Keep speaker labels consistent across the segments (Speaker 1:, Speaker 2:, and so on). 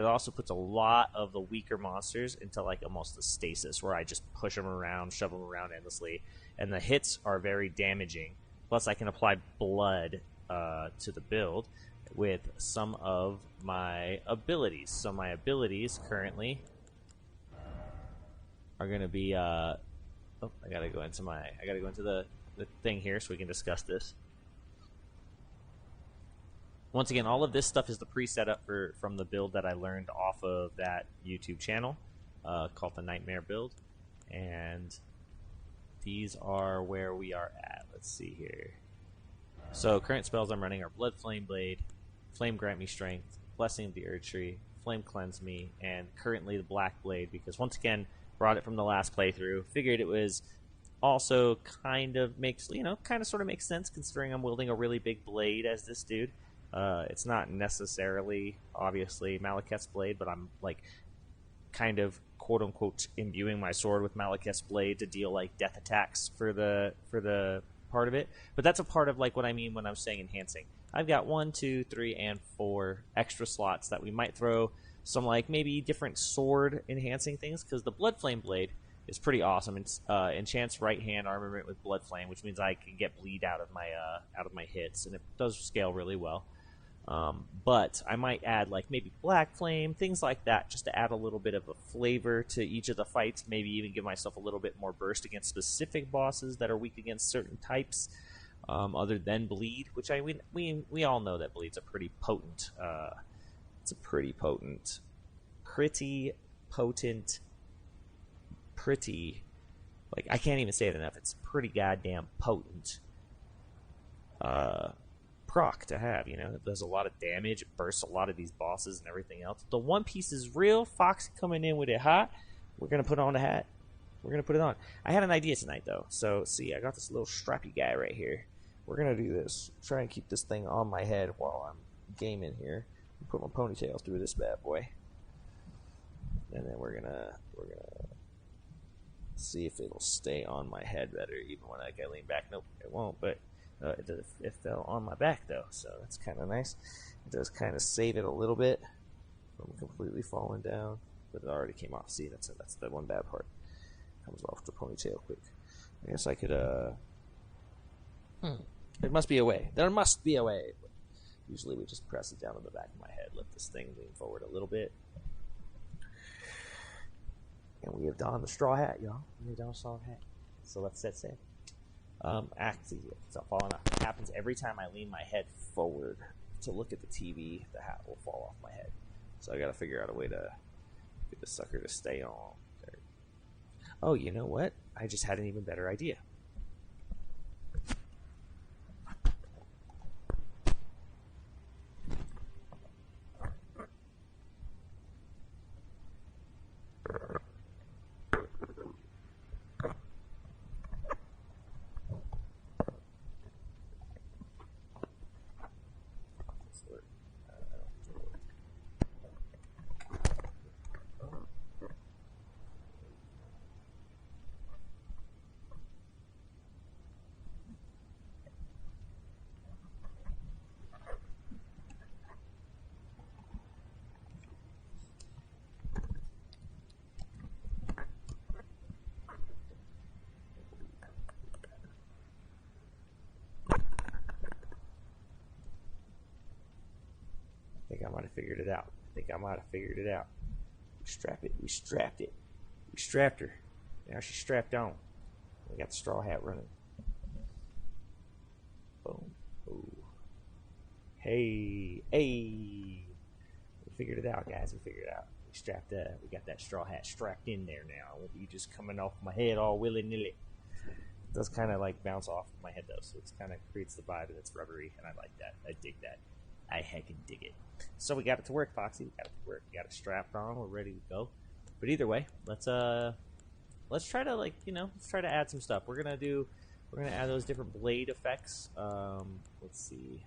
Speaker 1: It also puts a lot of the weaker monsters into like almost a stasis where I just push them around, shove them around endlessly, and the hits are very damaging. Plus, I can apply blood to the build with some of my abilities. So my abilities currently are going to be. Oh, I gotta go into the thing here so we can discuss this. Once again, all of this stuff is the pre-setup from the build that I learned off of that YouTube channel called the Nightmare build, and these are where we are at. Let's see here. So current spells I'm running are Blood Flame Blade, Flame Grant Me Strength, Blessing of the Erdtree, Flame Cleanse Me, and currently the Black Blade, because once again, brought it from the last playthrough. Figured it was also kind of sort of makes sense considering I'm wielding a really big blade as this dude. It's not necessarily, obviously, Malekith's blade, but I'm like kind of quote unquote imbuing my sword with Malekith's blade to deal like death attacks for the part of it. But that's a part of like what I mean when I'm saying enhancing. I've got 1, 2, 3, and 4 extra slots that we might throw some like maybe different sword enhancing things, because the Blood Flame Blade is pretty awesome. It's enchants right hand armament with Blood Flame, which means I can get bleed out of my hits, and it does scale really well. But I might add like maybe Black Flame, things like that, just to add a little bit of a flavor to each of the fights. Maybe even give myself a little bit more burst against specific bosses that are weak against certain types, other than bleed. Which we all know that bleed's a pretty potent. It's a pretty potent, pretty. Like I can't even say it enough. It's pretty goddamn potent. Proc to have, it does a lot of damage, it bursts a lot of these bosses and everything else. The One Piece is real. Fox coming in with it hot. We're gonna put on the hat. We're gonna put it on. I had an idea tonight though. So see, I got this little strappy guy right here. We're gonna do this. Try and keep this thing on my head while I'm gaming here. Put my ponytail through this bad boy, and then we're gonna see if it'll stay on my head better even when I lean back. Nope, it won't. But it fell on my back though, so that's kind of nice. It does kind of save it a little bit from completely falling down, but it already came off. See, that's the one bad part. Comes off the ponytail quick. I guess I could. There must be a way. There must be a way. But usually we just press it down on the back of my head, let this thing lean forward a little bit, and we have donned the straw hat, y'all. We have donned the straw hat. So let's set sail. Actually, it's not falling off. It happens every time I lean my head forward to look at the TV. The hat will fall off my head. So I got to figure out a way to get the sucker to stay on. There. Oh, you know what? I just had an even better idea. I think I might have figured it out. We strapped it. We strapped her. Now she's strapped on. We got the straw hat running. Boom. Ooh. Hey. We figured it out, guys. We got that straw hat strapped in there now. It won't be just coming off my head all willy-nilly. It does kind of like bounce off my head though, so it kind of creates the vibe, and it's rubbery, and I like that. I dig that. I heckin' dig it. So we got it to work, Foxy. We got it to work. We got it strapped on. We're ready to go. But either way, let's try to let's try to add some stuff. We're gonna add those different blade effects. Let's see.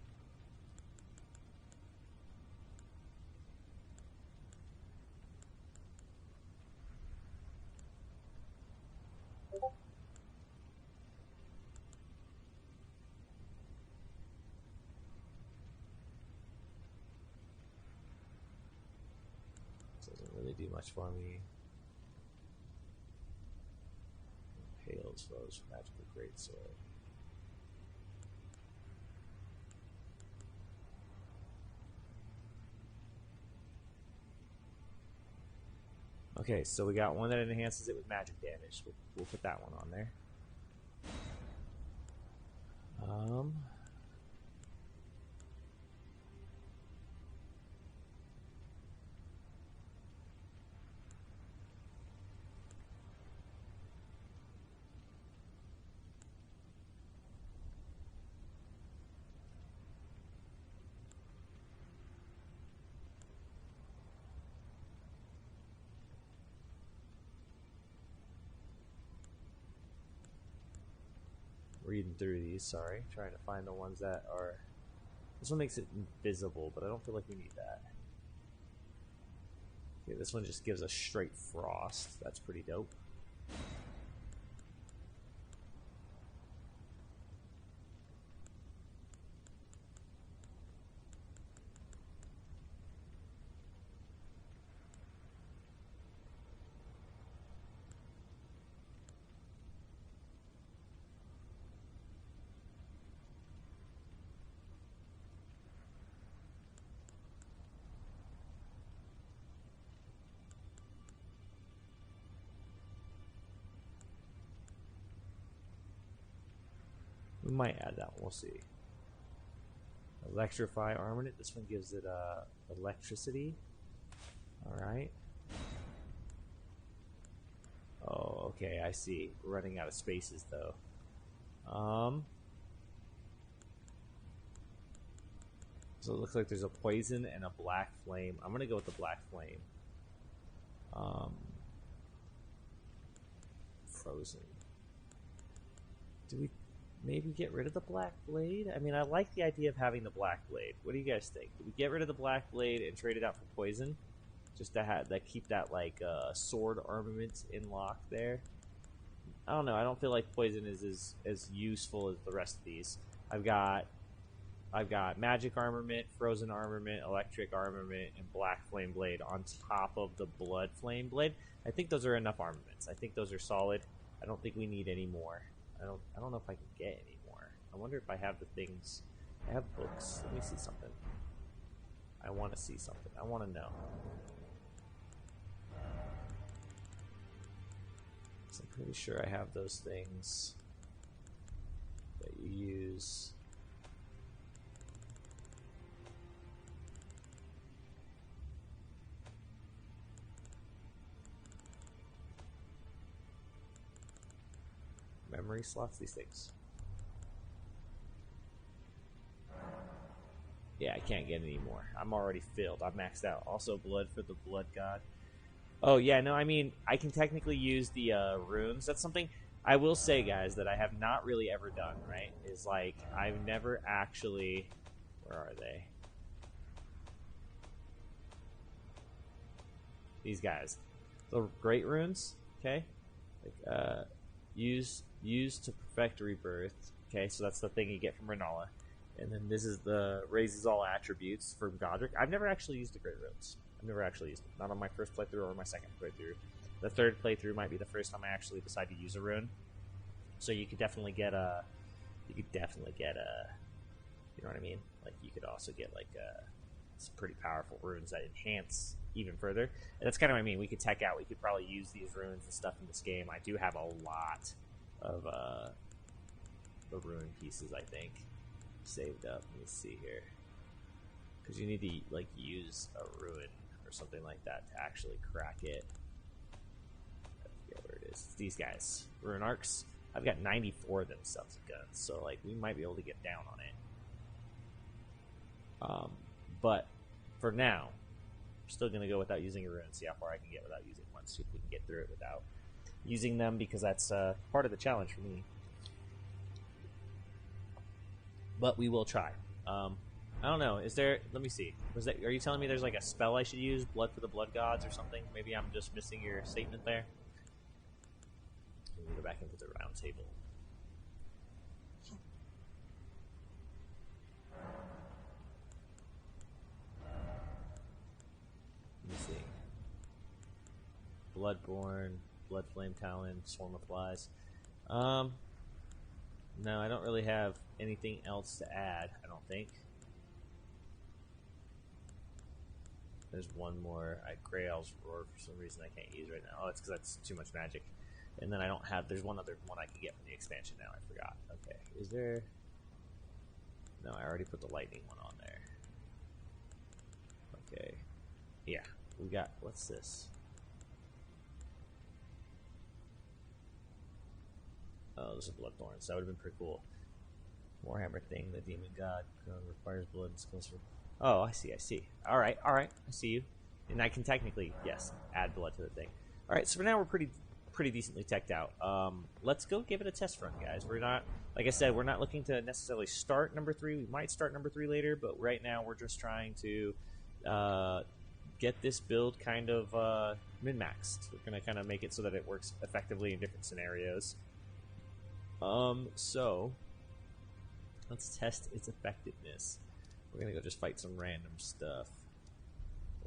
Speaker 1: do much for me. Hails foes, magical greatsword. Okay, so we got one that enhances it with magic damage. We'll put that one on there. Reading through these, sorry. Trying to find the ones that are... This one makes it invisible, but I don't feel like we need that. Okay, this one just gives us straight frost. That's pretty dope. We might add that one, we'll see. Electrify Armament, this one gives it electricity. Alright. Oh, okay, I see. We're running out of spaces though. So it looks like there's a poison and a black flame. I'm gonna go with the black flame. Frozen. Do we maybe get rid of the black blade? I mean, I like the idea of having the black blade. What do you guys think? Do we get rid of the black blade and trade it out for poison? Just to have that, keep that like sword armament in lock there. I don't know. I don't feel like poison is as useful as the rest of these. I've got magic armament, frozen armament, electric armament, and black flame blade on top of the blood flame blade. I think those are enough armaments. I think those are solid. I don't think we need any more. I don't know if I can get any more. I wonder if I have the things. I have books. Let me see something. I want to see something. I want to know. So I'm pretty sure I have those things that you use. Memory slots, these things. Yeah, I can't get any more. I'm already filled. I've maxed out. Also, blood for the blood god. Oh, yeah, no, I mean, I can technically use the runes. That's something I will say, guys, that I have not really ever done, right? Is like, I've never actually... Where are they? These guys. The great runes, okay? Like, use to perfect rebirth. Okay, so that's the thing you get from Renala. And then this is the raises all attributes from Godric. I've never actually used the great runes. I've never actually used them. Not on my first playthrough or my second playthrough. The third playthrough might be the first time I actually decide to use a rune. So you could definitely get a... You know what I mean? Like, you could also get, like, some pretty powerful runes that enhance even further. And that's kind of what I mean. We could tech out. We could probably use these runes and stuff in this game. I do have a lot of the rune pieces, I think, saved up. Let me see here. Because you need to, like, use a rune or something like that to actually crack it. I forget where it is. It's these guys. Rune arcs. I've got 94 of them subs of guns, so, like, we might be able to get down on it. But for now, I'm still going to go without using a rune, see how far I can get without using one, see if we can get through it without using them, because that's part of the challenge for me. But we will try. I don't know. Is there... Let me see. Are you telling me there's like a spell I should use? Blood for the blood gods or something? Maybe I'm just missing your statement there. Let me go back into the round table. Let me see. Bloodborne, Bloodflame Talon, Swarm of Flies. No, I don't really have anything else to add, I don't think. There's one more. Grail's Roar for some reason I can't use right now. Oh, it's because that's too much magic. And then I don't have... There's one other one I can get from the expansion now. I forgot. Okay. Is there... No, I already put the lightning one on there. Okay. Yeah. We got... What's this? Oh, this is Bloodthorn. So that would have been pretty cool. Warhammer thing, the demon god requires blood and skills for... Oh, I see, I see. Alright, I see you. And I can technically, yes, add blood to the thing. Alright, so for now we're pretty decently teched out. Let's go give it a test run, guys. We're not, like I said, we're not looking to necessarily start number 3. We might start number 3 later, but right now we're just trying to get this build kind of min-maxed. We're going to kind of make it so that it works effectively in different scenarios. So let's test its effectiveness. We're gonna go just fight some random stuff.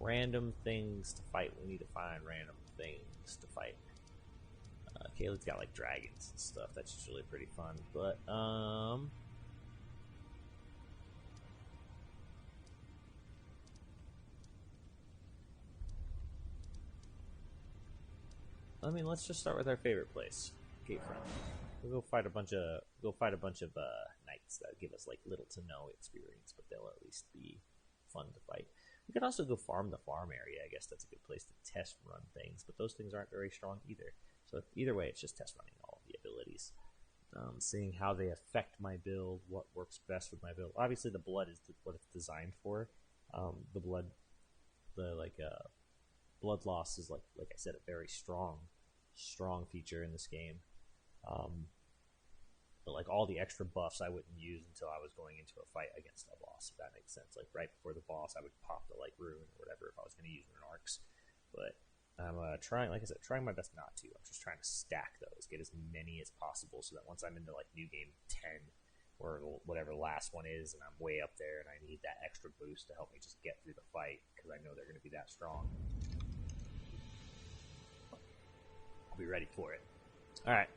Speaker 1: Random things to fight. We need to find random things to fight. Kaylee's got like dragons and stuff. That's usually pretty fun. But I mean, let's just start with our favorite place, Gatefront. We'll go fight a bunch of knights that give us like little to no experience, but they'll at least be fun to fight. We could also go farm the farm area. I guess that's a good place to test run things, but those things aren't very strong either. So either way, it's just test running all of the abilities, seeing how they affect my build, what works best with my build. Obviously, the blood is what it's designed for. The blood loss is like I said, a very strong feature in this game. But like all the extra buffs I wouldn't use until I was going into a fight against a boss, if that makes sense. Like right before the boss, I would pop the like rune or whatever if I was going to use Runarks. But I'm trying, like I said, trying my best not to. I'm just trying to stack those, get as many as possible, so that once I'm into like new game 10 or whatever the last one is, and I'm way up there, and I need that extra boost to help me just get through the fight because I know they're going to be that strong. I'll be ready for it. All right.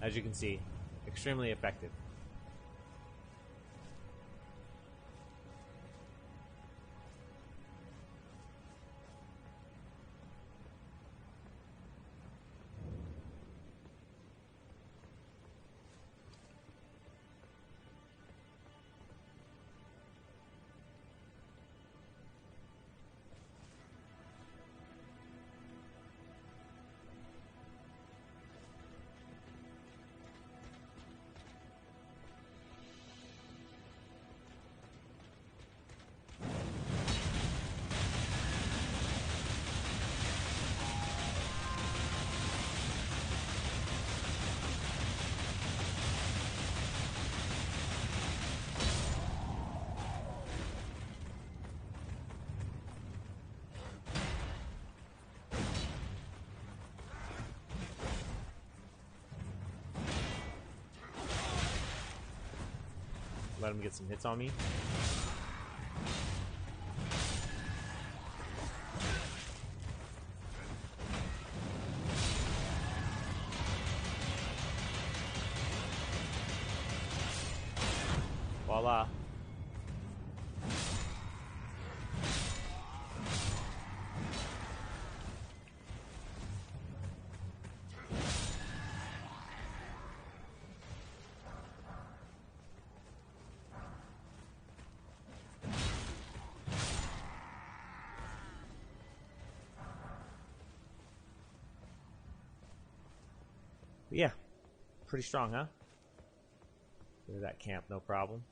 Speaker 1: As you can see, extremely effective. Let him get some hits on me. Voila. Yeah, pretty strong, huh? There's that camp, no problem.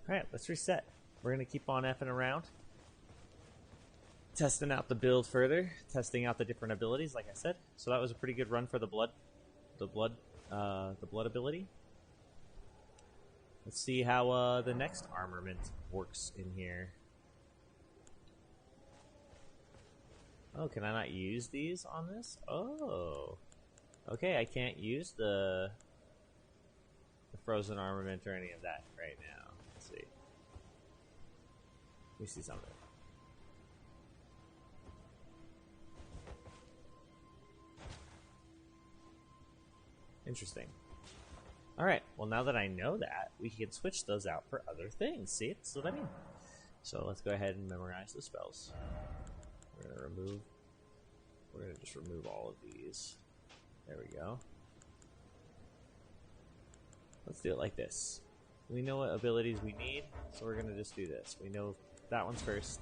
Speaker 1: Alright, let's reset. We're going to keep on effing around. Testing out the build further. Testing out the different abilities, like I said. So that was a pretty good run for the blood. The blood ability. Let's see how the next armament works in here. Oh, can I not use these on this? Oh. Okay, I can't use the frozen armament or any of that right now. Let's see. Let me see something. Interesting. Alright, well now that I know that, we can switch those out for other things. See, that's what I mean. So let's go ahead and memorize the spells. We're gonna just remove all of these. There we go. Let's do it like this. We know what abilities we need, so we're gonna just do this. We know that one's first,